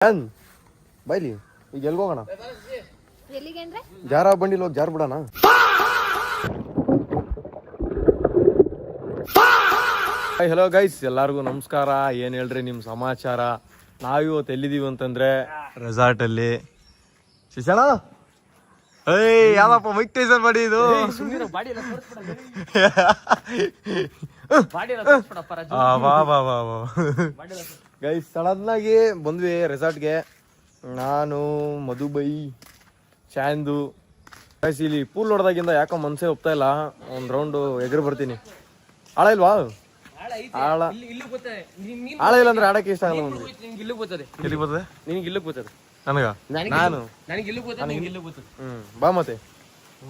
ಬೈಲಿ ಈಗ ಎಲ್ಗ ಹೋಗೋಣ? ಎಲ್ಲಿಗೆ ಅಂದ್ರೆ ಜಾರ ಬಂಡಿಲ್ ಹೋಗಿ ಜಾರ್ ಬಿಡೋಣ. ಹಲೋ ಗೈಸ್, ಎಲ್ಲಾರ್ಗು ನಮಸ್ಕಾರ. ಏನ್ ಹೇಳ್ರಿ ನಿಮ್ ಸಮಾಚಾರ? ನಾವಿವತ್ತು ಎಲ್ಲಿದೀವಿ ಅಂತಂದ್ರೆ ರೆಸಾರ್ಟ್ ಅಲ್ಲಿ. ಶಿಶಣ ಯಾವಪ್ಪ ಮೈಕ್ ಟೈಸನ್ ಮಾಡಿ ಇದು ಗೈಸ್. ಸಡನ್ ಆಗಿ ಬಂದ್ವಿ ರೆಸಾರ್ಟ್ಗೆ. ನಾನು ಮಧುಬೈ ಶಾಂದು ಗೈಸ್. ಇಲ್ಲಿ ಪೂಲ್ ಹೊಡೆದಾಗಿಂದ ಯಾಕೋ ಮನ್ಸೇ ಹೋಗ್ತಾ ಇಲ್ಲ. ಒಂದ್ ರೌಂಡ್ ಎಗರು ಬರ್ತೀನಿ. ಆಳ ಇಲ್ವಾ? ಆಳ ಇಲ್ಲ ಅಂದ್ರೆ ಆಡಕ್ಕೆ ಇಷ್ಟ ಆಗಲ್ಲ. ಎಲ್ಲಿಗೆ ಬರ್ತದೆ? ನಿನಗೆ ಇಲ್ಲಿಗೆ ಬರ್ತದೆ, ನನಗ ನಾನು ಬಾ ಮತ್ತೆ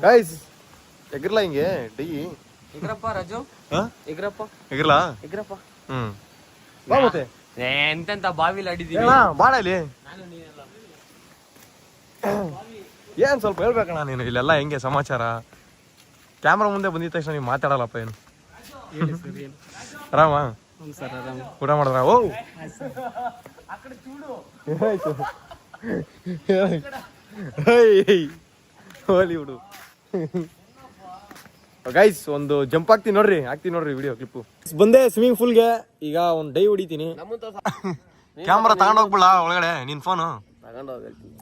ಗೈಸ್. ಎಗರ್ಲಾ ಹಿಂಗೆ ಡೈ ಎಗ್ರಪ್ಪ ರಾಜು, ಎಗರ್ಲಾ ಎಗ್ರಪ್ಪ. ಬಾ ಮತ್ತೆ ಎಂತೆಂತ ಬಾವಿಲಿ ಆಡಿದೀವಿ. ಬಾಳ ಇಲ್ಲಿ ಏನ್ ಸ್ವಲ್ಪ ಹೇಳ್ಬೇಕಣ್ಣ ನೀನು. ಇಲ್ಲೆಲ್ಲ ಹೆಂಗೆ ಸಮಾಚಾರ? ಕ್ಯಾಮ್ರಾ ಮುಂದೆ ಬಂದಿದ ತಕ್ಷಣ ನೀವು ಮಾತಾಡಲ್ಲಪ್ಪ. ಏನು ಆರಾಮ? ಊಟ ಮಾಡಿದ್ರ? ಓ ಹೋಲಿ ಬಿಡು ಗೈಸ್. ಒಂದು ಜಂಪ್ ಹಾಕ್ತೀನಿ ನೋಡ್ರಿ ವಿಡಿಯೋ ಕ್ಲಿಪ್ಪು. ಬಂದೆ ಸ್ವಿಮ್ಮಿಂಗ್ ಪೂಲ್ಗೆ. ಈಗ ಒಂದು ಡೈ ಹೊಡಿತೀನಿ. ಕ್ಯಾಮ್ರಾ ತಗೊಂಡ್ ಹೋಗ್ಬಿಡ ಒಳಗಡೆ. ನಿನ್ ಫೋನು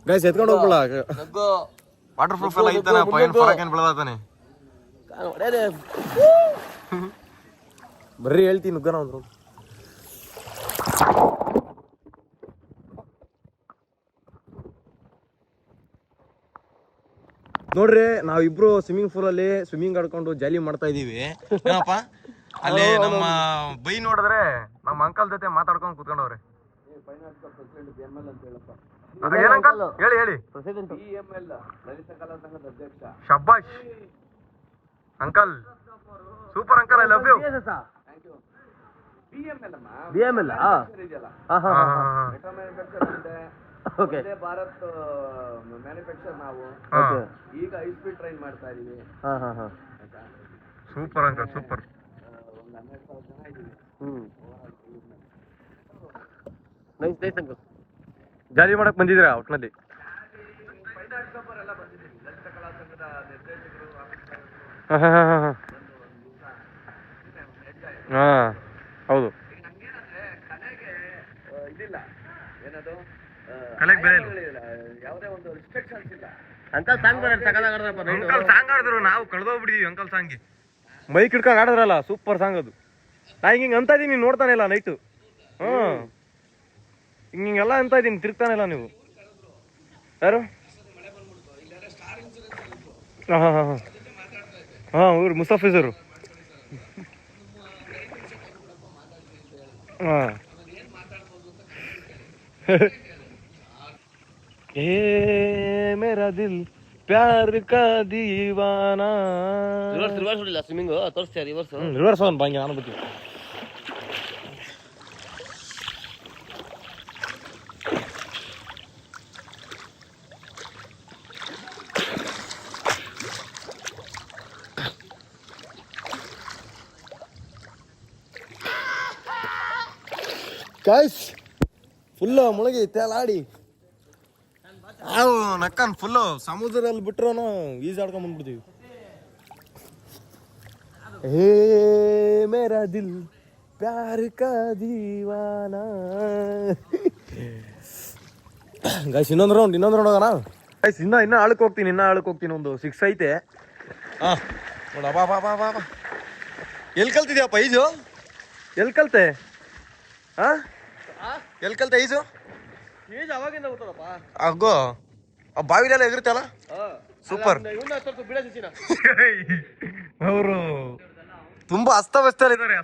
ಗೈಸ್ ಎತ್ಕೊಂಡು ಹೋಗ್ಬಿಡ. ವಾಟರ್ ಪ್ರೂಫ್ ಎಲ್ಲ ಐತಾನೆ. ಪೈನ್ ಫರಕ್ ಏನ್ ಬೆಳೆದಾನೆ. ಬರ್ರಿ ಹೇಳ್ತೀನಿ ನುಗ್ಗನ ಒಂದು. ನೋಡ್ರಿ, ನಾವಿಬ್ರು ಸ್ವಿಮ್ಮಿಂಗ್ ಪೂಲ್ ಅಲ್ಲಿ ಸ್ವಿಮ್ಮಿಂಗ್ ಆಡ್ಕೊಂಡು ಜಾಲಿ ಮಾಡ್ತಾ ಇದೀವಿ. ಏನಪ್ಪ ಅಲ್ಲಿ ನಮ್ಮ ಬೈ ನೋಡಿದ್ರೆ ನಮ್ಮ ಅಂಕಲ್ ಜೊತೆ ಮಾತಾಡ್ಕೊಂಡು ಕುತ್ಕೊಂಡವ್ರೆ. ಹೇಳಿ ಶಬ್ಬಾಷ್ uncle, super uncle, I love you. Bharat manufacture. ನಾವು ಈಗ ಹೈ ಸ್ಪೀಡ್ ಟ್ರೈನ್ ಮಾಡ್ತಾ ಇದೀವಿ. Super uncle, super. ಜಾಲಿ ಮಾಡಕ್ ಬಂದಿದ್ದೀರಾ ಒಟ್ನಲ್ಲಿ? ಹಾ ಹೌದು. ಇದಿಲ್ಲ ಏನದು, ಕಲೆಗೆ ಬೆಲೆ ಇಲ್ಲ, ಯಾವುದೇ ಒಂದು ರಿಸ್ಟ್ರಿಕ್ಷನ್ಸ್ ಇಲ್ಲ. ಅಂಕಲ್ ಸಾಂಗ್ ಸಾಂಗ್ ಆಡಿದ್ರು. ನಾವು ಕಳೆದೋಗ್ಬಿಟ್ಟಿದೀವಿ ಅಂಕಲ್ ಸಾಂಗ್ಗೆ. ಮೈಕ್ ಹಿಡ್ಕೊಂಡು ಆಡಿದ್ರಲ್ಲ, ಸೂಪರ್ ಸಾಂಗ್ ಅದು. ನಾ ಹಿಂಗೆ ಅಂತ ಇದೀನಿ, ನೋಡ್ತಾನೆ ಇಲ್ಲ ನೈಟು. ಹಿಂಗೆಲ್ಲ ಅಂತ ಇದೀನಿ, ತಿರ್ಗ್ತಾನೆ ಇಲ್ಲ ನೀವು. ಯಾರು? ಹಾಂ ಇವ್ರು ಮುಸ್ತಫೀಜರು. ಹಾಂ ಏ ಮೇರಾ ದಿಲ್ ಪ್ಯಾರ್ ಕಾ ದೀವಾನಾ. ರಿವರ್ಸ್ ಹೊಡಿಲ್ಲ ಸ್ವಿಮ್ಮಿಂಗ್ ತೋರಿಸ್ತೀಯ? ರಿವರ್ಸ್ ಅವನ್ ಬಾಂಗೆ ನಾನು ಬರ್ತೀನಿ. ಗೈಸ್ ಫುಲ್ಲು ಮುಳುಗಿ ತೇಲಾಡಿ ನಾವು ನಕ್ಕನ್ ಫುಲ್ಲು ಸಮುದ್ರದಲ್ಲಿ ಬಿಟ್ರು ಈಜಾಡ್ಕೊಂಡ್ ಬಂದ್ಬಿಡ್ತೀವಿ. ಹೇ ಮೇರಾ ದಿಲ್ ಪ್ಯಾರ್ ಕಾ ದೀವಾನಾ. ಗೈಸ್ ಇನ್ನೊಂದು ರೌಂಡ್ ಹೋಗೋಣ ಗೈಸ್. ಇನ್ನ ಆಳಕ್ಕೆ ಹೋಗ್ತೀನಿ. ಒಂದು 6 ಐತೆ. ನೋಡ ಬಾ ಬಾ ಬಾ ಬಾ ಬಾ. ಎಲ್ಲಿ ಕಲ್ತಿದ್ಯಪ್ಪ ಈಜು? ಎಲ್ಲಿ ಕಲ್ತೆ? ಎಲ್ಲಿ ಕಲ್ತೆ ಈಜು? ಅವಾಗಿಂದ ಗೊತ್ತಲ್ಲಪ್ಪ. ಅಗ್ಗೋ ಆ ಬಾವಿಲೆಲ್ಲ ಎಗರುತ್ತಲ್ಲ, ಸೂಪರ್. ಅವರು ತುಂಬಾ ಅಸ್ತವ್ಯಸ್ತಲ್ಲಿದ್ದಾರೆ.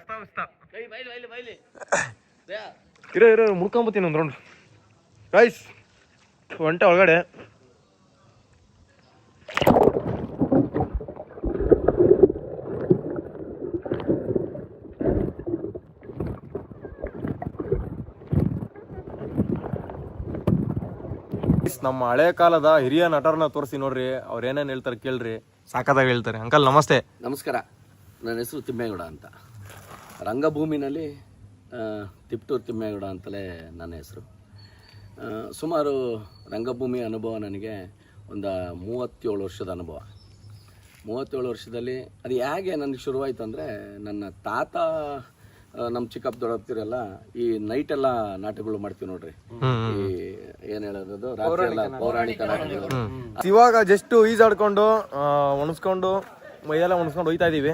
ಇರೋ ಮುಡ್ಕೊಂಬತ್ತೀನಿ ಒಂದು ರೌಂಡ್ ಗೈಸ್. ಒಂಟೆ ಒಳಗಡೆ. ನಮ್ಮ ಹಳೆ ಕಾಲದ ಹಿರಿಯ ನಟರನ್ನ ತೋರಿಸಿ ನೋಡ್ರಿ, ಅವ್ರು ಏನೇನು ಹೇಳ್ತಾರೆ ಕೇಳ್ರಿ. ಸಾಕದಾಗ ಹೇಳ್ತಾರೆ. ಅಂಕಲ್ ನಮಸ್ತೆ. ನಮಸ್ಕಾರ. ನನ್ನ ಹೆಸರು ತಿಮ್ಮೇಗೌಡ ಅಂತ. ರಂಗಭೂಮಿನಲ್ಲಿ ತಿಪ್ಟೂರು ತಿಮ್ಮೇಗೌಡ ಅಂತಲೇ ನನ್ನ ಹೆಸರು. ಸುಮಾರು ರಂಗಭೂಮಿ ಅನುಭವ ನನಗೆ ಒಂದು 37 ವರ್ಷದ ಅನುಭವ. 37 ವರ್ಷದಲ್ಲಿ ಅದು ಹೇಗೆ ನನಗೆ ಶುರುವಾಯಿತು ಅಂದರೆ, ನನ್ನ ತಾತ ನಮ್ಮ ಚಿಕ್ಕಪ್ಪ ದೊಡ್ಡಪ್ತಿರೆಲ್ಲ ಈ ನೈಟೆಲ್ಲ ನಾಟಕಗಳು ಮಾಡ್ತೀವಿ ನೋಡ್ರಿ. ಈ ಏನು ಹೇಳೋದು, ರಾತ್ರಿ ಎಲ್ಲ ಪೌರಾಣಿಕ ನಾಟಕಗಳು. ಇವಾಗ ಜಸ್ಟ್ ಈಜಾಡ್ಕೊಂಡು ಒಣಸ್ಕೊಂಡು ಮೈಯೆಲ್ಲ ಒಣಸ್ಕೊಂಡು ಹೋಯ್ತಾ ಇದೀವಿ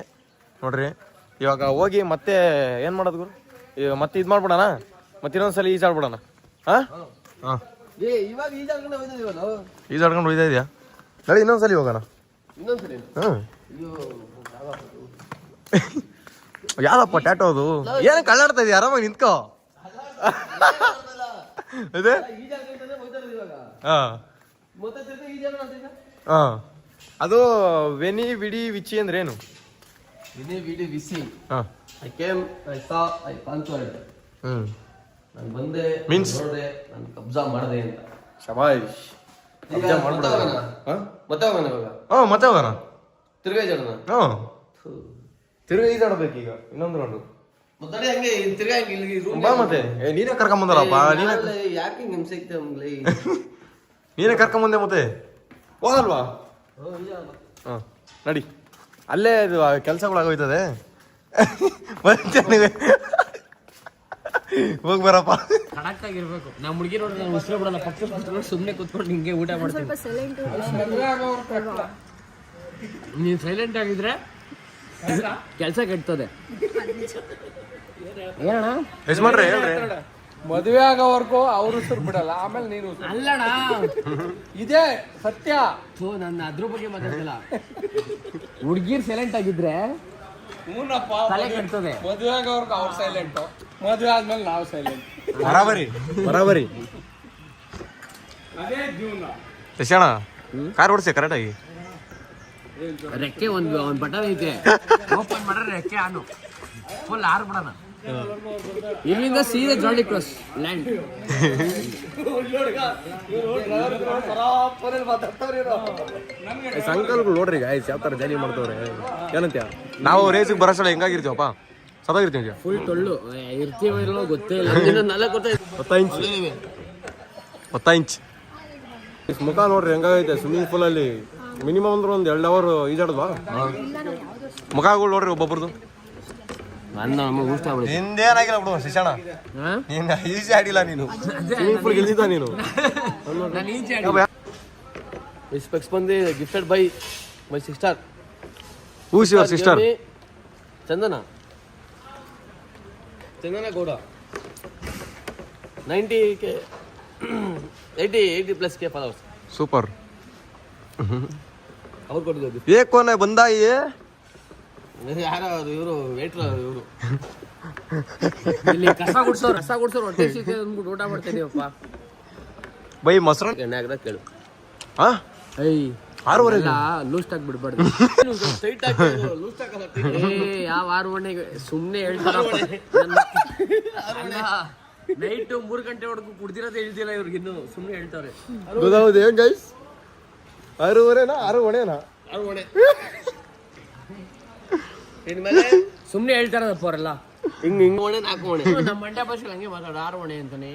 ನೋಡ್ರಿ. ಇವಾಗ ಹೋಗಿ ಮತ್ತೆ ಏನು ಮಾಡೋದು ಗುರು, ಈಗ ಮತ್ತೆ ಇದು ಮಾಡ್ಬಿಡೋಣ, ಮತ್ತೆ ಇನ್ನೊಂದ್ಸಲ ಈಜಾಡ್ಬಿಡೋಣ. ಹಾಂ ಹಾಂ ಇವಾಗ ಈಜಾಡ್ಕೊಂಡು ಹೋಯ್ತಾ ಇದೆಯಾ? ನಡಿ ಇನ್ನೊಂದ್ಸಲಿ ಹೋಗೋಣ. ಹಾಂ ಯಾವ್ದಪ್ಪ ಟ್ಯಾಟೋ ಅದು? ಏನು ಕಳ್ಳಾಡ್ತಾ ಇದೆಯಾ? ಆರಾಮಾಗಿ ನಿಂತ್ಕೋ. ಅದೇ ಹಾಂ ಹಾಂ ಅದು ವೆನಿ ವಿಡಿ ವಿಚಿ ಅಂದ್ರೆ ಏನು? ಹಾಂ ನಾನು ಬಂದೆ, ಮೀನ್ಸ್ ನೋಡಿದೆ, ನಾನು ಕಬ್ಜಾ ಮಾಡಿದೆ ಅಂತ. ಶಬಾಷ್. ಮತ್ತೆ ಹೋಗೋಣ ಇವಾಗ, ಹಾಂ ಮತ್ತೆ ಹೋಗೋಣ. ತಿರ್ಗಾ ಜನ ಹಾಂ ತಿರ್ಗಾ ಈಜಾಡ್ಬೇಕೀಗ ಇನ್ನೊಂದು ರೌಂಡು. ಮತ್ತೆ ಹಂಗೆ ತಿರ್ಗಾ ಇಲ್ಲಿ ರೂಮ್ ಬಾ ಮತ್ತೆ. ನೀನೇ ಕರ್ಕೊಂಬಂದಲ್ಲಪ್ಪ, ನೀನೇ ಯಾಕೆ ಹಿಂಸೆ ಸಿಗ್ತೇವೆ ನೀನೇ ಕರ್ಕೊಂಬಂದೆ ಮತ್ತೆ ಹೋಗಲ್ವಾ? ಹಾಂ ನಡಿ, ಅಲ್ಲೇ ಇದು ಕೆಲಸಗಳಾಗೋಯ್ತದೆ. ಹೋಗಿ ಬರಪ್ಪ. ಕರೆಕ್ಟ್ ಆಗಿರ್ಬೇಕು. ನಮ್ಮ ಹುಡುಗಿ ನೋಡಿ ನಾನು ಉಸಿರು ಬಿಡಲ್ಲ, ಪಕ್ಕ ಕೂತ್ಕೊಂಡು ಸುಮ್ಮನೆ ಕೂತ್ಕೊಂಡು ಹಿಂಗೆ ಊಟ ಮಾಡ್ತೀನಿ. ನೀನು ಸೈಲೆಂಟ್ ಆಗಿದ್ರೆ ಕೆಲಸ ಕೆಡ್ತದೆ. ಏನಣ್ಣ ಎಷ್ಟು ಮಾಡ್ರಿ ಹೇಳ್ರಿ. ಮದುವೆ ಆಗೋವರೆಗೂ ಅವ್ರ ಉಸಿರು ಬಿಡಲ್ಲ, ಆಮೇಲೆ ನೀನು ಅಲ್ಲಣ್ಣ, ಇದೇ ಸತ್ಯ. ನನ್ನ ಅದ್ರ ಬಗ್ಗೆ ಮಾತಾಡ್ತಿಲ್ಲ. ಹುಡುಗಿರ್ ಸೈಲೆಂಟ್ ಆಗಿದ್ರೆ ಹೂನಪ್ಪ, ತಲೆ ಕೆಡ್ತದೆ. ಮದುವೆ ಆಗೋವರೆಗೂ ಅವ್ರು ಸೈಲೆಂಟು, ಮದುವೆ ಆದ್ಮೇಲೆ ನಾವು ಸೈಲೆಂಟ್. ಬರಾಬರಿ ಬರಾಬರಿ. ಅದೇ ಜೀವನ. ಯಶಣ್ಣ ಕಾರ್ ಓಡಿಸಿ ಕರೆಕ್ಟಾಗಿ. ರೆಕ್ಕೆ ಒಂದು ಬಟನ್ ಐತೆ, ಓಪನ್ ಮಾಡ್ರೆ ರೆಕ್ಕೆ ಆನು ಫುಲ್ ಆರ್ಬಿಡೋಣ. ಇಲ್ಲಿಂದ ಸೀದಾ ಜಾಲಿ ಕ್ರಾಸ್ ಲ್ಯಾಂಡ್. ಸಂಕಲ್ಗಳು ನೋಡ್ರಿ ಗಾಯ್ಸ್ ಯಾವ ಥರ ಜಾಲಿ ಮಾಡ್ತವ್ರೆ. ಏನಂತ್ಯ ನಾವು ರೇಸಿಗೆ ಬರೋಷ್ಟಲ್ಲ ಹೆಂಗಾಗಿರ್ತೀವಪ್ಪ, ಸದಾಗಿರ್ತೀವಿ. ಫುಲ್ ಟೊಳ್ಳು ಇರ್ತೀವೋ ಇಲ್ಲೋ ಗೊತ್ತೇ ಇಲ್ಲ. 10 ಇಂಚ್ ಮುಖ ನೋಡ್ರಿ ಹೆಂಗಾಗೈತೆ. ಸ್ವಿಮ್ಮಿಂಗ್ ಪೂಲಲ್ಲಿ ಮಿನಿಮಮ್ ಅಂದ್ರೆ ಒಂದು 2 ಅವರ್ ಈಜಾಡದ್ವಾ? ಮುಖಗಳು ನೋಡ್ರಿ ಒಬ್ಬೊಬ್ರದ್ದು. ನಿಂದೇನಾಗಿಲ್ಲ ಬಿಡು ಶಿಶಣ್ಣ, ನೀನು ಈಜಿ ಆಡಿಲ್ಲ. ನೀನು ಸ್ವಿಮ್ಮಿಂಗ್ ಪೂಲ್ ಗೆಲ್ದಿದ್ದ ನೀನು. ರೆಸ್ಪೆಕ್ಟ್ಸ್ ಬಂದು gifted by my sister. Whose your sister? Chandana Gowda. 80+ followers. Super. ಅವ್ರು ಕೊಟ್ಟಿದ್ದು ಏಕೋನೆ ಬಂದಾಯಿ. ಯಾರು ಇವರು ವೇಟ್ರ, ಇವರು ಇಲ್ಲಿ ಕಸ ಗುಡ್ಸೋರು ಹೊಟ್ಟೆ ಸಿಕ್ಕ ಅಂದ್ಬಿಟ್ಟು ಊಟ ಮಾಡ್ತಾ ಇದೀವಪ್ಪ. ಬೈ ಮೊಸರು ಎಣ್ಣೆ ಹಾಕದ ಕೇಳು. ಹಾ ಐ 6:30 ಲೂಸ್ಟ್ ಆಗಿ ಬಿಡ್ಬಾರ್ದು. ಯಾವ 6 ಮನೆಗೆ ಸುಮ್ಮನೆ ಹೇಳ್ತಾರಪ್ಪ. ನೈಟ್ 3 ಗಂಟೆವರೆಗೂ ಕುಡ್ದಿರೋದು ಹೇಳ್ತಿಲ್ಲ ಇವ್ರಿಗೆ, ಇನ್ನು ಸುಮ್ಮನೆ ಹೇಳ್ತಾರೆ. ಹೌದು ಏನ್ ಗೈಸ್? 6:30ನಾ 6 ಒಣೆನಾ? 6 ಒಣೆ ಸುಮ್ಮನೆ ಹೇಳ್ತಾರದಪ್ಪ ಅವರೆಲ್ಲ. ಹಿಂಗ್ ಒಣೆ 4 ಒಣೆ. ನಮ್ಮ ಮಂಡ್ಯ ಭಾಷೆಲಿ ಹಂಗೆ ಮಾತಾಡ 6 ಒಣೆ ಅಂತಾನೆ.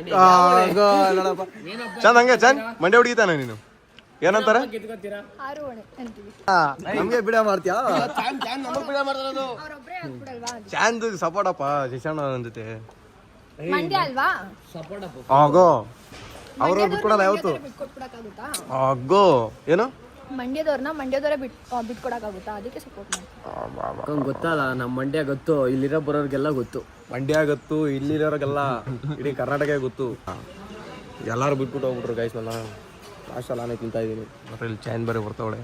ಚಂದ ಹಂಗೆ ಚಂದ ಮಂಡ್ಯ ಹುಡುಗಿತಾನೆ ನೀನು. ಏನಂತಾರೆ? ಕಿತ್ಕೊತೀರಾ 6 ಒಣೆ ಅಂತೀವಿ. ನಮ್ಗೆ ಬಿಡ ಮಾಡ್ತೀಯಾ? ನಮಗ್ ಬಿಡ ಮಾಡ್ತಾರದು. ಅವ್ರೊಬ್ರೇ ಹಾಕ್ಬಿಡಲ್ವಾ? ಚಾಂದ್ ಸಪೋರ್ಟಪ್ಪ ಶಿಶಣ್ಣ ಜೊತೆ. ಮಂಡ್ಯ ಅಲ್ವಾ? ಸಪೋರ್ಟ್ ಅಪ್ಪ. ಆಗೋ ಅವರು ಬಿಟ್ಕೊಡಲ್ಲ ಯಾವತ್ತು. ಬಿಟ್ಕೊಡಕ್ಕಾಗುತ್ತಾ? ಆಗೋ ಏನು ಮಂಡ್ಯದವ್ರನ್ನ ಮಂಡ್ಯದವರೇ ಬಿಟ್ಕೊಡಕ್ಕಾಗುತ್ತಾ? ಅದಕ್ಕೆ ಸಪೋರ್ಟ್ ಮಾಡ್ತೀನಿ. ಗೊತ್ತಲ್ಲ, ನಮ್ಮ ಮಂಡ್ಯ ಗೊತ್ತು, ಇಲ್ಲಿರೋ ಬರೋರ್ಗೆಲ್ಲ ಗೊತ್ತು. ಮಂಡ್ಯ ಗೊತ್ತು, ಇಲ್ಲಿರೋರಿಗೆಲ್ಲ ಇಡೀ ಕರ್ನಾಟಕ ಗೊತ್ತು. ಎಲ್ಲರೂ ಬಿಟ್ಬಿಟ್ಟು ಹೋಗ್ಬಿಟ್ರು ಗೈಸ್. ನನ್ನ ಲಾಸ್ಟಲ್ಲಿ ನಾನೇ ತಿಂತಾ ಇದ್ದೀನಿ. ಮತ್ತೆ ಇಲ್ಲಿ ಚೈನ್ ಬೇರೆ ಬರ್ತಾವಳೆ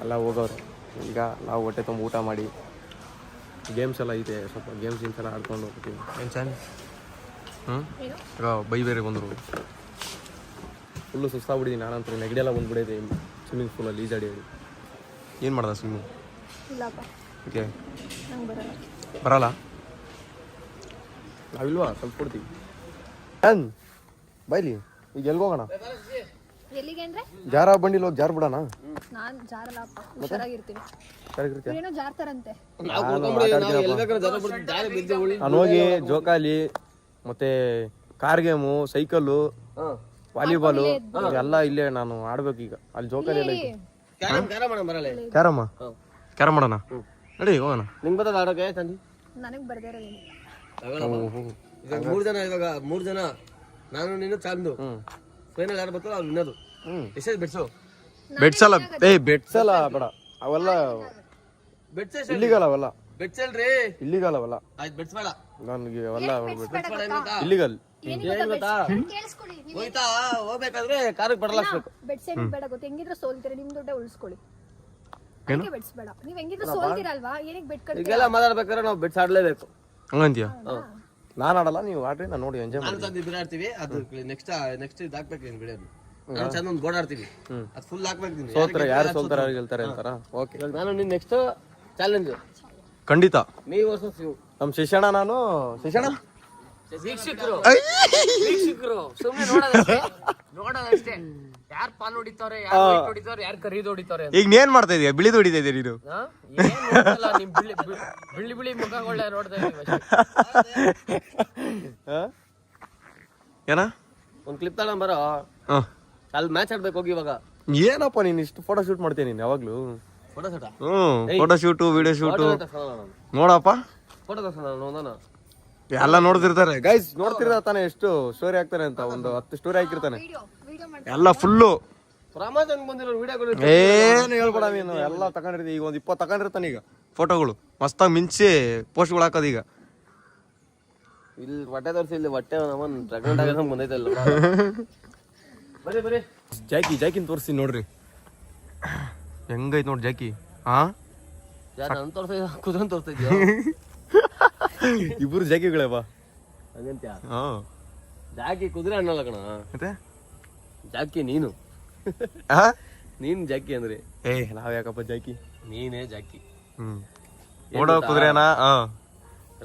ಎಲ್ಲ ಹೋಗೋರು. ಈಗ ನಾವು ಹೊಟ್ಟೆ ತುಂಬ ಊಟ ಮಾಡಿ ಗೇಮ್ಸ್ ಎಲ್ಲ ಐತೆ, ಸ್ವಲ್ಪ ಗೇಮ್ಸ್ ಎಲ್ಲ ಆಡ್ಕೊಂಡು ಹೋಗ್ತೀವಿ. ಏನು ಚೈನ್ ಈಗ ಬೈ ಬೇರೆ ಬಂದರು. ಫುಲ್ಲು ಸುಸ್ತಾಗ್ಬಿಟ್ಟಿದ್ದೀನಿ ನಾನಂತೂ. ನೆಗಡಿ ಎಲ್ಲ ಬಂದ್ಬಿಡೈತೆ ಸ್ವಿಮ್ಮಿಂಗ್ ಪೂಲಲ್ಲಿ ಈಜಾಡಿ. ಏನು ಮಾಡ್ದ ಸ್ವಿಮ್ಮಿಂಗ್? ಇಲ್ಲಪ್ಪ, ಓಕೆ ನಂಗೆ ಬರಲ್ಲ. ಬರಲ್ಲ? ನಾವಿಲ್ವಾ ಸ್ವಲ್ಪ ಕೊಡ್ತೀವಿ. ಏನ್ ಬೈಲಿ ಈಗ ಎಲ್ಗೋಗೋಣ? ಎಲ್ಲಿಗೆ ಅಂದ್ರೆ ಜಾರ ಬಂಡಿಲಿ ಹೋಗಿ ಜಾರ್ ಬಿಡೋಣ. ನಾನ್ ಜಾರಲ್ಲಪ್ಪ, ಹುಷಾರಾಗಿರ್ತೀನಿ. ಸರಿಗಿರ್ತೀಯ? ಏನೋ ಜಾರ್ತಾರಂತೆ. ನಾನು ಹೋಗಿ ಜೋಕಾಲಿ ಮತ್ತೆ ಕಾರ್ ಗೇಮು, ಸೈಕಲ್ಲು, ವಾಲಿಬಾಲು ಎಲ್ಲ ಇಲ್ಲೇ ನಾನು ಆಡ್ಬೇಕು ಈಗ. ಅಲ್ಲಿ ಜೋಕಾಲಿ ಎಲ್ಲ ಐತೆ. ಕ್ಯಾರಮ್ಮ ಕ್ಯಾರಮ್ ಮಾಡೋಣ ನಡಿ ಹೋಗೋಣ. ನಿಂಗೆ ಬರ್ತದ ಆಡೋಕೆ ತಂದಿ? ನನಗ್ ಬರ್ದೇ ಇರೋದು ಇವಾಗ 3 ಜನ, ಇವಾಗ 3 ಜನ, ನಾನು ನೀನು ಚಾಂದು ಫೈನಲ್ ಯಾರು ಬರ್ತಾರೋ ಅವ್ರು ವಿನ್ನೋದು. ಎಷ್ಟೇ ಬೆಟ್ಸು? ಬೆಟ್ಸಲ್ಲ ಬೆಟ್ಸಲ್ಲ ಬೇಡ, ಅವೆಲ್ಲ ಬೆಟ್ಸ್ ಇಲ್ಲಿಗಲ್ಲ, ಅವೆಲ್ಲ ಬೆಟ್ಸಲ್ರಿ, ಇಲ್ಲಿಗಲ್ಲ ಅವೆಲ್ಲ. ಆಯ್ತು ಬೆಟ್ಸ್ಬೇಡ, ನನಗೆ ಅವೆಲ್ಲ ಗೊತ್ತಾ? ಇಲ್ಲಿಗಲ್. ಏನ್ ಗೊತ್ತಾ, ಕೇಳಿಸ್ಕೊಳ್ಳಿ. ಹೋಯ್ತಾ ಹೋಗ್ಬೇಕಾದ್ರೆ ಕಾರಿಗೆ ಪೆಟ್ರೋಲ್ ಹಾಕ್ಬೇಕು. ಬೆಡ್ ಸೆಟ್ ಬೇಡ ಗೊತ್ತ, ಹೆಂಗಿದ್ರು ಸೋಲ್ತೀರ, ನಿಮ್ ದುಡ್ಡ ಉಳಿಸ್ಕೊಳ್ಳಿ. ಅದಕ್ಕೆ ಬೆಡ್ಸ್ ಬೇಡ. ನೀವ್ ಹೆಂಗಿದ್ರು ಸೋಲ್ತೀರಲ್ವಾ, ಏನಕ್ಕೆ ಬೆಡ್ ಕಟ್ತೀರಾ? ಈಗೆಲ್ಲ ಮಾತಾಡ್ಬೇಕಾದ್ರೆ ನಾವು ಬೆಟ್ಸ್ ಆಡ್ಲೇಬೇಕು. ಹಂಗಂತೀಯ? ನಾನು ಆಡಲ್ಲ, ನೀವು ಆಡ್ರಿ, ನಾನು ನೋಡಿ ಎಂಜಾಯ್ ನಾನು ಮಾಡಿ. ಚಂದ ಇಬ್ಬರು ಆಡ್ತೀವಿ. ಅದು ನೆಕ್ಸ್ಟ್ ಇದು ಹಾಕ್ಬೇಕು ನೀನು ಬಿಡೋದು. ನಾನು ಚಂದ ಒಂದು ಬೋರ್ಡ್ ಆಡ್ತೀವಿ, ಅದು ಫುಲ್ ಹಾಕ್ಬೇಕು ನೀನು. ಸೋತ್ರೆ ಯಾರು ಸೋಲ್ತಾರ ಯಾರು ಗೆಲ್ತಾರೆ ಅಂತಾರ. ಓಕೆ, ಇವಾಗ ನಾನು ನೀನು ನೆಕ್ಸ್ಟ್ ಚಾಲೆಂಜ್ ಖಂಡಿತ. ನೀವು ವರ್ಸಸ್ ನೀವು. ನಮ್ಮ ಶಿಕ್ಷಣ, ನಾನು ಶಿಕ್ಷಣ ವೀಕ್ಷಕರು ಸುಮ್ಮನೆ ನೋಡೋದಷ್ಟೇ. ಯಾರು ಪಾನ್ ಹೊಡಿತಾವ್ರೆ, ಯಾರು ವೈಟ್ ಹೊಡಿತಾವ್ರೆ, ಯಾರು ಕರಿದು ಹೊಡಿತಾವ್ರೆ. ಈಗ ಏನ್ ಮಾಡ್ತಾ ಇದೀಯ? ಬಿಳಿದು ಹೊಡಿತಾ ಇದೀಯ ನೀನು? ನಿಮ್ ಬಿಳಿ ಬಿಳಿ ಮುಖಗಳನ್ನ ನೋಡ್ತಾ ಇದೀವಿ. ಏನ ಒಂದ್ ಕ್ಲಿಪ್ ತಗೊಂಡ್ ಬರೋ, ಅಲ್ಲಿ ಮ್ಯಾಚ್ ಆಡ್ಬೇಕು ಹೋಗಿ. ಇವಾಗ ಏನಪ್ಪ ನೀನ್ ಇಷ್ಟು ಫೋಟೋ ಶೂಟ್ ಮಾಡ್ತೀಯ ನೀನ್ ಯಾವಾಗ್ಲೂ? Photo shoot, photo shoot, video shoot ನೋಡಪ್ಪ. ಫೋಟೋ ತರ್ಸೋಣ. ಎಲ್ಲ ನೋಡ್ತಿರ್ತಾರೆ ಗೈಸ್, ನೋಡ್ತಿರ್ತಾರೆ ತಾನೆ ಎಷ್ಟು ಸ್ಟೋರಿ ಹಾಕ್ತಾನೆ ಅಂತ. ಒಂದು 10 ಸ್ಟೋರಿ ಹಾಕಿರ್ತಾನೆ, ಎಲ್ಲ ಫುಲ್ಲು ಪ್ರಮಾದನ್ ಬಂದಿರೋ ವಿಡಿಯೋಗಳು. ಏನು ಹೇಳ್ಬೇಡ ನೀನು, ಎಲ್ಲ ತಗೊಂಡಿರ್ತೀವಿ. ಈಗ ಒಂದು 20 ತಗೊಂಡಿರ್ತಾನೆ ಈಗ ಫೋಟೋಗಳು, ಮಸ್ತಾಗಿ ಮಿಂಚಿ ಪೋಸ್ಟ್ಗಳು ಹಾಕೋದು. ಈಗ ಇಲ್ಲಿ ಹೊಟ್ಟೆ ತೋರಿಸಿ, ಇಲ್ಲಿ ಹೊಟ್ಟೆ ಪ್ರೆಗ್ನೆಂಟ್ ಆಗ ಬಂದೈತೆ ಅಲ್ಲ. ಬರೀ ಜಾಕಿನ್ ತೋರಿಸ್ತೀನಿ ನೋಡ್ರಿ, ಹೆಂಗೈತ್ ನೋಡಿ ಜಾಕಿ. ಹಾ, ನಾನು ತೋರಿಸ್ತಾ ಕುದುರೆ ತೋರಿಸ್ತಾ ಇದ್ಯಾ? ಇಬ್ರು ಜಾಕಿಗಳೇ ಬಾ. ಹಂಗಂತ್ಯಾ? ಹಾ, ಜಾಕಿ ಕುದುರೆ ಅನ್ನಲ್ಲ ಕಣ, ಮತ್ತೆ ಜಾಕಿ ನೀನು. ಹಾ, ನೀನ್ ಜಾಕಿ ಅಂದ್ರೆ ನಾವ್ ಯಾಕಪ್ಪ ಜಾಕಿ? ನೀನೇ ಜಾಕಿ. ಓಡೋ ಕುದುರೆನಾ?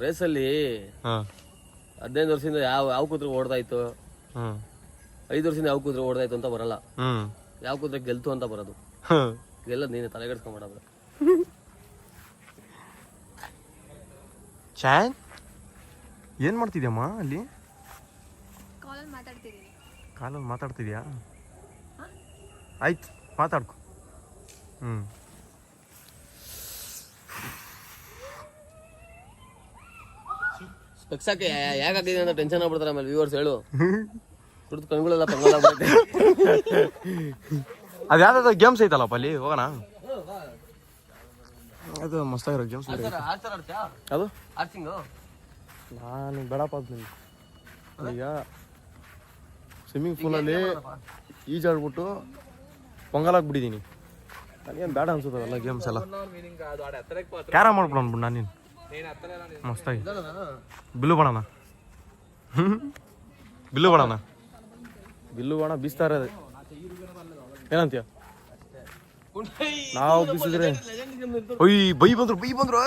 ರೇಸಲ್ಲಿ 15 ವರ್ಷದಿಂದ ಯಾವ ಕುದುರೆ ಓಡ್ದಾಯ್ತು, 5 ವರ್ಷದಿಂದ ಯಾವ ಕುದುರೆ ಓಡ್ದಾಯ್ತು ಅಂತ ಬರಲ್ಲ. ಯಾವ ಕುದುರೆ ಗೆಲ್ತು ಅಂತ ಬರೋದು. ಗೆಲ್ಲದ್ ನೀನೆ ತಲೆಗೆಡ್ಸ್ಕೊಂಡ್ಬಿಡೋದು. ಚಾನ್ ಏನ್ ಮಾಡ್ತಿದ್ಯಮ್ಮ ಅಲ್ಲಿ? ಕಾಲಲ್ಲಿ ಮಾತಾಡ್ತೀರಿ. ಕಾಲಲ್ಲಿ ಮಾತಾಡ್ತಿದ್ಯಾ? ಆಯ್ತು, ಮಾತಾಡ್ಕೊ. ಸ್ಪೆಕ್ಸಾಕೆ ಯಾಕಾಗಿದೆ ಅಂತ ಟೆನ್ಷನ್ ಆಗ್ಬಿಡ್ತಾರೆ ಆಮೇಲೆ ವ್ಯೂವರ್ಸ್. ಹೇಳು, ಕುಡಿದು ಕಣ್ಗಳೆಲ್ಲ ಪಂಗಲ್ ಆಗ್ಬಿಡುತ್ತೆ. ಅದು ಯಾವ್ದಾದ್ರು ಗೇಮ್ಸ್ ಐತಲ್ಲಪ್ಪ ಅಲ್ಲಿ, ಹೋಗೋಣ. ಅದು ಮಸ್ತಾಗಿರೋ ಗೇಮ್ಸ್. ಅದು ನಾನು ಬೇಡಪ್ಪ. ಈಗ ಸ್ವಿಮ್ಮಿಂಗ್ ಪೂಲಲ್ಲಿ ಈಜಾಡ್ಬಿಟ್ಟು ಪೊಂಗಲಾಗ್ಬಿಟ್ಟಿದ್ದೀನಿ. ನನಗೇನು ಬೇಡ ಅನ್ಸುತ್ತಲ್ಲ ಗೇಮ್ಸ್ ಎಲ್ಲ. ಕ್ಯಾರಮ್ ಮಾಡ್ಬಿಡೋಣ ಬಿಡು ನಾನು ನೀನು, ಮಸ್ತಾಗಿ. ಬಿಲ್ಲು ಬಾಣ ಬೀಸ್ತಾ ಇರೋದು. ಏನಂತೀಯ? ನಾವು ಬೀಸಿದ್ರೆ ಬೈ ಬಂದ್ರು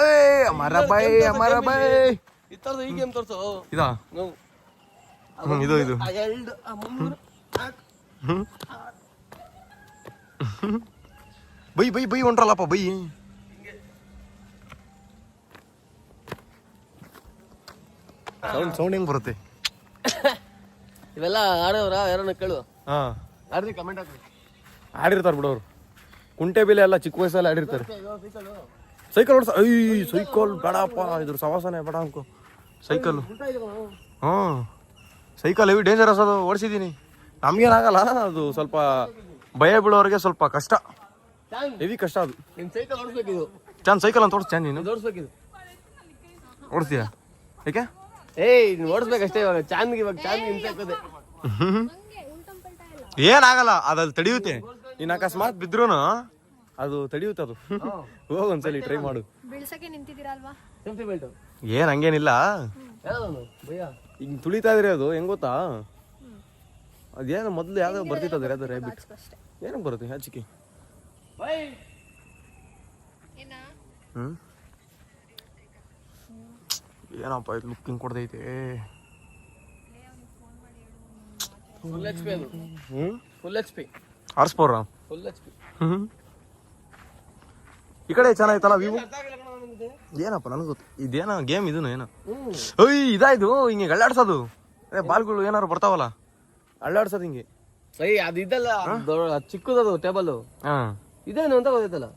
ಅಮರ ಬೈ. ಈ ಗೇಮ್ ತೋರ್ಸು. ಇದಾ? ಇದು ಬೈ ಹೊಂಟ್ರಲ್ಲಪ್ಪ ಬೈ. ಸೌಂಡ್ ಹೆಂಗ್ ಬರುತ್ತೆ? ಇವೆಲ್ಲ ಆಡೋರ ಯಾರನ್ನ ಕೇಳು. ಹಾ, ಆಡ್ರಿ, ಕಮೆಂಟ್ ಹಾಕಿ. ಆಡಿರ್ತಾರೆ ಬಿಡೋರು. ಕುಂಟೆ ಬಿಲೆ ಎಲ್ಲ ಚಿಕ್ಕ ವಯಸ್ಸಲ್ಲಿ ಆಡಿರ್ತಾರೆ. ಸೈಕಲ್ ಓಡಿಸ, ಸೈಕಲ್ ಬೇಡಪ್ಪ, ಇದ್ರ ಸವಾಸನೆ ಬೇಡ ಅನ್ಕೋ. ಸೈಕಲ್ ಸೈಕಲ್ ಹೆವಿ ಡೇಂಜರಸ್, ಅದು ಓಡಿಸಿದ್ದೀನಿ. ನಮ್ಗೇನಾಗಲ್ಲ, ಅದು ಸ್ವಲ್ಪ ಭಯ ಬೀಳೋರಿಗೆ ಸ್ವಲ್ಪ ಕಷ್ಟ, ಹೆವಿ ಕಷ್ಟ ಅದು. ಸೈಕಲ್ ಓಡಿಸ್ಬೇಕಿದು. ಚಾನ್ ಸೈಕಲ್ ಅಂತ ಓಡಿಸ್. ಚಾನ್ ನೀನು ಓಡಿಸ್ಬೇಕಿದು. ಓಡಿಸ್ತೀಯಾ? ಏಕೆ? ನೀನು ಓಡಿಸ್ಬೇಕಷ್ಟೇ. ಇವಾಗ ಚಾನ್ಗೆ ಹಿಂಸೆ ಹಾಕೋದೆ. ಏನಾಗಲ್ಲ, ಅದಲ್ಲಿ ತಡಿಯುತ್ತೆ. ನೀನ್ ಅಕಸ್ಮಾತ್ ಬಿದ್ರೂನು ಅದು ತಡಿಯುತ್ತೆ. ಅದು ಹೋಗ್ ಒಂದ್ಸಲಿ ಟ್ರೈ ಮಾಡು. ಬೀಳ್ಸಕ್ಕೆ ನಿಂತಿದ್ದೀರಾ ಅಲ್ವಾ? ಸೇಫ್ಟಿ ಬೆಲ್ಟ್ ಏನ್ ಹಂಗೇನಿಲ್ಲ. ಭಯ ಈಗ ತುಳಿತಾ ಇದ್ರಿ, ಅದು ಹೆಂಗ್ ಗೊತ್ತಾ? ಅದೇನೋ ಮೊದ್ಲು ಯಾವ್ದೋ ಬರ್ತಿತ್ತದ ಅದು ರ್ಯಾಬಿಟ್. ಏನಕ್ಕೆ ಬರುತ್ತೆ ಹಚ್ಚಿಕೆ? ಏನಪ್ಪ ಇದು ಲುಕ್ಕಿಂಗ್ ಕೊಡ್ತೈತೆ. ಫುಲ್ HP ಅದು. ಫುಲ್ HP ಆರ್ಸ್ಪೋರ. Full HP. ಈ ಕಡೆ ಚೆನ್ನಾಗಿತ್ತಲ್ಲ ವಿವೋ. ಏನಪ್ಪ ನನಗೆ ಗೊತ್ತು. ಇದೇನೋ ಗೇಮ್ ಇದೂ ಏನೋ. ಇದಾಯ್ತು ಹಿಂಗೆ ಗಳ್ಳಾಡ್ಸೋದು. ಅದೇ ಬಾಲ್ಗಳು ಏನಾರು ಬರ್ತಾವಲ್ಲ ಅಳ್ಳಾಡ್ಸೋದು ಹಿಂಗೆ. ಅದು ಇದಲ್ಲ ಚಿಕ್ಕದದು ಟೇಬಲ್ ಹಾ ಇದೇನು ಅಂತ ಗೊತ್ತೈತಲ್ಲ.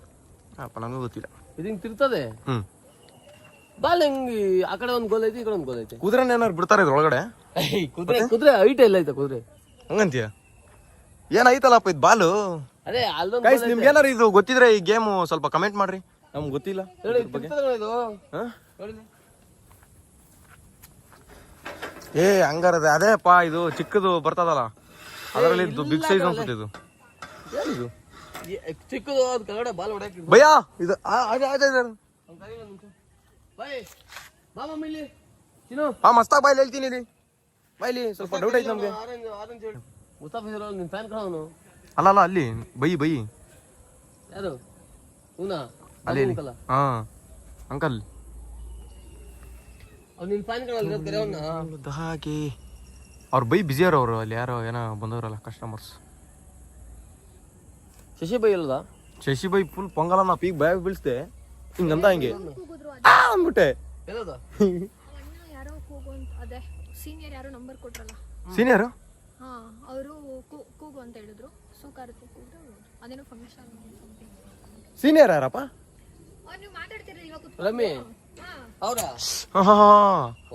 ಅಪ್ಪ ನಂಗೂ ಗೊತ್ತಿಲ್ಲ. ಇದು ಹಿಂಗ್ ತಿರ್ತದೆ. ಬಾಲ್ ಹೆಂಗ್ ಆ ಕಡೆ ಒಂದ್ ಗೋಲ್ ಐತಿ ಈ ಕಡೆ ಒಂದ್ ಗೋಲ್ ಐತಿ. ಕುದುರೆನ ಏನಾರು ಬಿಡ್ತಾರೆ ಇದ್ರೊಳಗಡೆ? ಕುದುರೆ ಹೈಟ್ ಎಲ್ಲ ಐತೆ ಕುದುರೆ. ಹಂಗಂತೀಯ? ಏನೈತಲ್ಲಪ್ಪ ಇದು ಬಾಲು. ಅದೇ ಅಲ್ಲೊಂದು ಗೈಸ್ ನಿಮ್ಗೆ ಏನಾರು ಇದು ಗೊತ್ತಿದ್ರೆ ಈ ಗೇಮ್ ಸ್ವಲ್ಪ ಕಮೆಂಟ್ ಮಾಡ್ರಿ, ನಮ್ಗೆ ಗೊತ್ತಿಲ್ಲ. ಏ ಹಂಗಾರದ ಅದೇಪ್ಪ ಇದು ಚಿಕ್ಕದು ಬರ್ತದಲ್ಲ ಅದರಲ್ಲಿ ಬಿಗ್ ಸೈಜ್ ಅನ್ಸುತ್ತೆ ಇದು. ಏನಿದು ಚಿಕ್ಕದು ಅದ್ ಕೆಳಗಡೆ ಬಾಲ್ ಹೊಡ್ಯಾಕ ಭಯ್ಯ ಇದು ಮಸ್ತಾಗ್ ಬಾಯ್ಲಿ ಹೇಳ್ತೀನಿ ಇಲ್ಲಿ ಬಾಯ್ಲಿ ಸ್ವಲ್ಪ ಡೌಟ್ ಐತಿ ನಮ್ಗೆ. ನಿನ್ ಫ್ಯಾನ್ ಕಾಣವನು ಅಲ್ಲ ಅಲ್ಲ ಅಲ್ಲಿ ಬೈ ಯಾರು ಹೂನಾ ಅಲ್ಲಿ ಹಾ ಅಂಕಲ್ ಅವ್ನು ನಿನ್ ಫ್ಯಾನ್ ಕಾಣಲ್ಲ ಹಾಗೆ ಅವ್ರ ಬೈ ಬಿಜಿ ಅವ್ರು ಅಲ್ಲಿ ಯಾರೋ ಏನೋ ಬಂದವ್ರಲ್ಲ ಕಸ್ಟಮರ್ಸ್. ಶಶಿ ಬೈ ಅಲ್ಲದ ಶಶಿ ಬೈ ಫುಲ್ ಪೊಂಗಲ ನಾ ಪೀಕ್ ಬಾಯ್ ಬೀಳ್ಸ್ದೆ ಹಿಂಗಂದ ಹಿಂಗೆ ಕೂಗಿದ್ರು ಅಂದ್ಬಿಟ್ಟೆ. ಎಲ್ಲದ ಅಣ್ಣ ಯಾರೋ ಕೂಗು ಅಂತ ಅದೇ ಸೀನಿಯರ್ ಯಾರೋ ನಂಬರ್ ಕೊಟ್ರಲ್ಲ. ಸೀನಿಯರ್ ಹಾ ಅವರು ಕೂಗು ಅಂತ ಹೇಳಿದ್ರು. ಸೂಕಾರಕ್ಕೆ ಕೂಗಿದ್ರು ಅದೇನೋ ಫಂಕ್ಷನ್ ಸಮಥಿಂಗ್. ಸೀನಿಯರ್ ಯಾರಪ್ಪ? ನೀವು ಮಾತಾಡ್ತೀರಿ ಇವಾಗ ರಮಿ ಹೌದಾ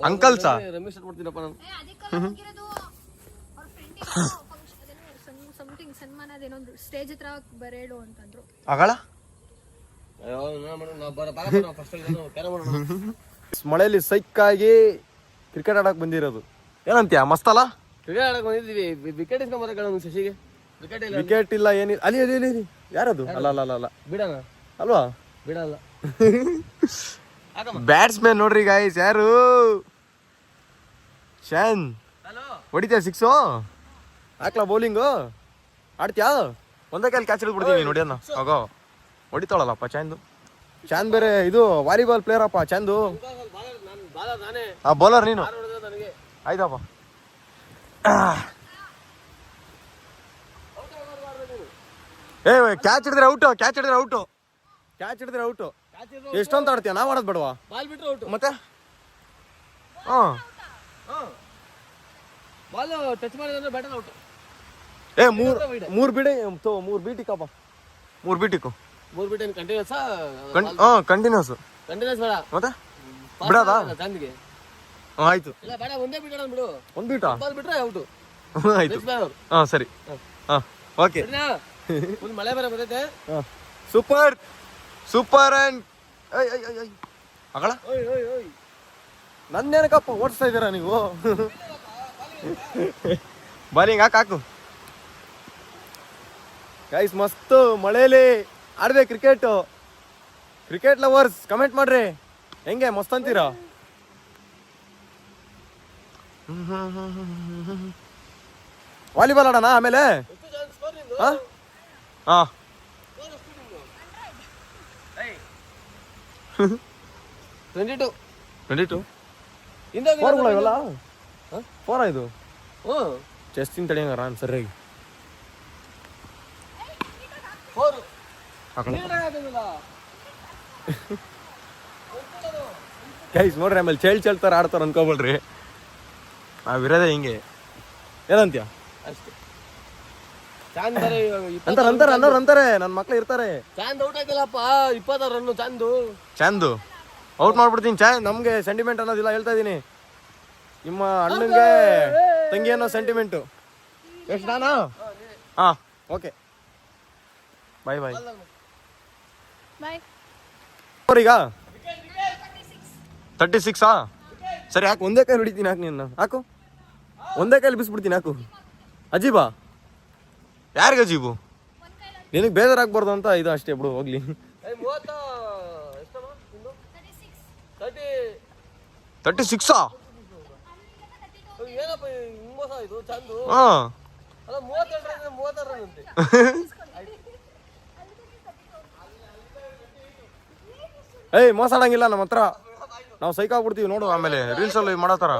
ಅಂಕಲ್ ಸಾ ರಮೇಶ್ ಮಾಡ್ತೀನಪ್ಪ ನಾನು. ಅದಕ್ಕೆಲ್ಲ ಹೋಗಿರೋದು ಅವ್ರ ಫ್ರೆಂಡ್ ಸಮಥಿಂಗ್ ಸನ್ಮಾನ ಅದೇನೋ ಸ್ಟೇಜ್ ಹತ್ರ ಬರೇಳು ಅಂತಂದ್ರು. ಆಗಳ ಮಳೆಯಲ್ಲಿ ಸೈಕಾಗಿ ಕ್ರಿಕೆಟ್ ಆಡಕ್ ಬಂದಿರೋದು ಏನಂತೀಯ? ಮಸ್ತಲ್ಲ ಕ್ರಿಕೆಟ್ ಆಡಕ್ ಬಂದಿದ್ದೀವಿ. ವಿಕೆಟ್ ಇಸ್ಕೊಂಬರಕ ಶಶಿಗೆ ವಿಕೆಟ್ ಇಲ್ಲ. ವಿಕೆಟ್ ಇಲ್ಲ ಏನಿಲ್ಲ. ಅಲ್ಲಿ ಅಲ್ಲಿ ಅಲ್ಲಿ ಯಾರದು? ಅಲ್ಲ ಅಲ್ಲ ಅಲ್ಲ ಅಲ್ಲ ಬಿಡಣ ಅಲ್ವಾ? ಬಿಡಲ್ಲ. ಬ್ಯಾಟ್ಸ್ಮನ್ ನೋಡ್ರಿ ಗಾಯ್ಸ್ ಯಾರು? ಶಾನ್ ಹೊಡಿತೀಯ ಸಿಕ್ಸು? ಹಾಕ್ಲಾ ಬೌಲಿಂಗು? ಆಡ್ತೀಯಾ? ಒಂದೇ ಕೈಲಿ ಕ್ಯಾಚ್ ಹಿಡಿದ್ಬಿಡ್ತೀನಿ ನೋಡಿ ಅನ್ನ. ಹೋಗೋ ಹೊಡಿತಾಳಲ್ಲಪ್ಪ ಚಾಂದು. ಚಾಂದ್ ಬೇರೆ ಇದು ವಾಲಿಬಾಲ್ ಪ್ಲೇಯರ್ ಅಪ್ಪ ಚಾಂದು. ಬೌಲರ್ ನೀನು? ಆಯ್ತಪ್ಪ. ಏ ಕ್ಯಾಚ್ ಹಿಡಿದ್ರೆ ಔಟು, ಕ್ಯಾಚ್ ಹಿಡಿದ್ರೆ ಔಟು, ಕ್ಯಾಚ್ ಹಿಡಿದ್ರೆ ಔಟು. ಎಷ್ಟೊಂದು ಆಡ್ತೀಯ? ನಾವ್ ಆಡೋದ್ ಬೇಡವಾ? ಮತ್ತೆ ಬಾಲ್ ಟಚ್ ಮಾಡಿದ್ರೆ ಬ್ಯಾಟರ್ ಔಟ್. ಏ ಮೂರ್ ಬಿಡಿ ಮೂರ್ ಬೀಟಿಕಪ್ಪ. ಮೂರ್ ಬೀಟಿಕು ಮೂರ್ ಬಿಟ್ಟು ಕಂಟಿನ್ಯೂಸ್ ಕಂಟಿನ್ಯೂಸ್ ಕಂಟಿನ್ಯೂಸ್ ಬೇಡ ಮತ್ತೆ ಬಿಡೋದಾ? ಚಾಂದಿಗೆ ಆಯ್ತು. ಇಲ್ಲ ಬೇಡ ಒಂದೇ ಬಿಡ ಬಿಡು. ಒಂದ್ ಬೀಟಾ? ಬಾಲ್ ಬಿಟ್ರೆ ಔಟ್. ಆಯ್ತು ಸರಿ ಓಕೆ. ಫುಲ್ ಮಳೆ ಬೇರೆ ಬರ್ತೈತೆ. ಸೂಪರ್ ಸೂಪರ್ ಅಂಡ್ ಅಗಳ ನನ್ನೇನಕ್ಕಪ್ಪ ಓಡಿಸ್ತಾ ಇದ್ದೀರಾ ನೀವು? ಬಾಲಿಂಗ್ ಹಾಕು ಗೈಸ್. ಮಸ್ತ್ ಮಳೆಯಲ್ಲಿ ಆಡ್ಬೇಕು ಕ್ರಿಕೆಟ್. ಕ್ರಿಕೆಟ್ ಲವರ್ಸ್ ಕಮೆಂಟ್ ಮಾಡ್ರಿ ಹೆಂಗೆ ಮಸ್ತ್ ಅಂತೀರಾ? ವಾಲಿಬಾಲ್ ಆಡೋಣ ಆಮೇಲೆ? ಹಾ 22 ಫೋರ್ಗಳ ಇವೆಲ್ಲ? ಫೋರ್ ಇದು ಚೆಸ್ಟಿನ ತಡೆಯಂಗಾರ ಸರಿಯಾಗಿ ಗೈಸ್ ನೋಡ್ರಿ ಆಮೇಲೆ ಚೇಳ್ತಾರ ಆಡ್ತಾರ ಅನ್ಕೋಬೇಡ್ರಿ. ನಾವಿರೋದೇ ಹಿಂಗೆ. ಏನಂತೀಯ? ಅಷ್ಟೇ. ಅಂತಾರೆ ನನ್ನ ಮಕ್ಳು ಇರ್ತಾರೆ. ಚಾಂದ್ ಔಟ್ ಆಯ್ತಲ್ಲಪ್ಪ 26 ರನ್ ಚಾಂದು ಔಟ್ ಮಾಡ್ಬಿಡ್ತೀನಿ. ನಮ್ಗೆ ಸೆಂಟಿಮೆಂಟ್ ಅನ್ನೋದಿಲ್ಲ ಹೇಳ್ತಾ ಇದೀನಿ. ನಿಮ್ಮ ಅಣ್ಣಂಗೆ ತಂಗಿ ಅನ್ನೋ ಸೆಂಟಿಮೆಂಟು. ಎಷ್ಟು ನಾನಾ? ಹಾ ಓಕೆ ಬಾಯ್ ಬಾಯ್ ಬಾಯ್. ಈಗ 36 ಸರಿ ಹಾಕು. ಒಂದೇ ಕೈಲಿ ಹೊಡಿತೀನಿ. ಹಾಕು ನಿನ್ನ ಹಾಕು. ಒಂದೇ ಕೈಲಿ ಬಿಸ್ಬಿಡ್ತೀನಿ. ಹಾಕು. ಅಜೀಬಾ? ಯಾರಿಗೆ ಅಜೀಬು? ನಿನಗೆ ಬೇಜಾರಾಗ್ಬಾರ್ದು ಅಂತ ಇದು ಅಷ್ಟೇ ಬಿಡು ಹೋಗ್ಲಿ. 36 ಹಾ ಏಯ್ ಮೋಸ ಆಡಂಗಿಲ್ಲ ನಮ್ಮ ಹತ್ರ. ನಾವು ಸೈಕ್ ಆಗ್ಬಿಡ್ತೀವಿ ನೋಡು ಆಮೇಲೆ ರೀಲ್ಸ್ ಅಲ್ಲಿ ಮಾಡತ್ತಾರ.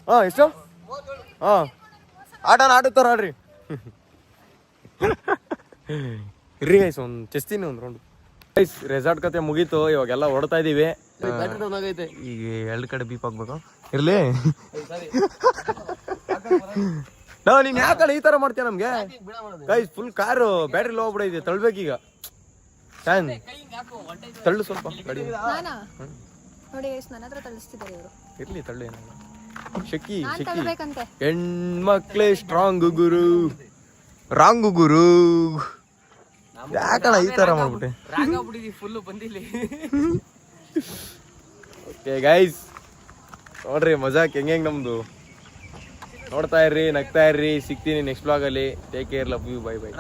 ಹಾ ಎಷ್ಟು? ಹಾ ಆಡುತ್ತಾರ ಆಡ್ರಿ. ಇರ್ರಿ ಗೈಸ್ ಒಂದು ಚೆಸ್ತೀನಿ ಒಂದು ರೌಂಡ್. ಗೈಸ್ ರೆಸಾರ್ಟ್ ಕತೆ ಮುಗೀತು. ಇವಾಗೆಲ್ಲ ಹೊಡ್ತಾ ಇದೀವಿ. ಈಗ 2 ಕಡೆ ಬೀಪ್ ಹಾಕ್ಬೇಕು. ಇರ್ಲಿ ನಾವು ನೀನ್ ಯಾಕಡೆ ಈ ತರ ಮಾಡ್ತೀಯ ನಮ್ಗೆ guys full car battery low ಆಗ್ಬಿಡೈತೆ ತಳ್ಬೇಕೀಗ ಫ್ಯಾನ್ ತಳ್ಳು ಸ್ವಲ್ಪ ಗಾಡಿ ನಾನಾ ನೋಡಿ guys, ನನ್ನ ಹತ್ರ ತಳಿಸ್ತಿದ್ದಾರೆ ಇವರು. ಇರ್ಲಿ ತಳ್ಳು ಏನಲ್ಲ ಶಕ್ಕಿ ನಾನ್ ಶಕ್ಕಿ ತಳ್ಬೇಕಂತೆ. ಹೆಣ್ಮಕ್ಳೇ ಸ್ಟ್ರಾಂಗ್ ಗುರು ರಾಂಗು ಗುರು ಯಾಕಣ ಈ ತರ ಮಾಡ್ಬಿಟ್ಟೆ ಫುಲ್ ಬಂದಿಲ್ಲ. ಓಕೆ ಗೈಸ್ ನೋಡ್ರಿ ಮಜಾಕ್ ಹೆಂಗ್ ನಮ್ದು ನೋಡ್ತಾ ಇರ್ರಿ ನಗ್ತಾ ಇರ್ರಿ ಸಿಗ್ತೀನಿ ನೆಕ್ಸ್ಟ್ ಬ್ಲಾಗ್ ಅಲ್ಲಿ take care love you bye by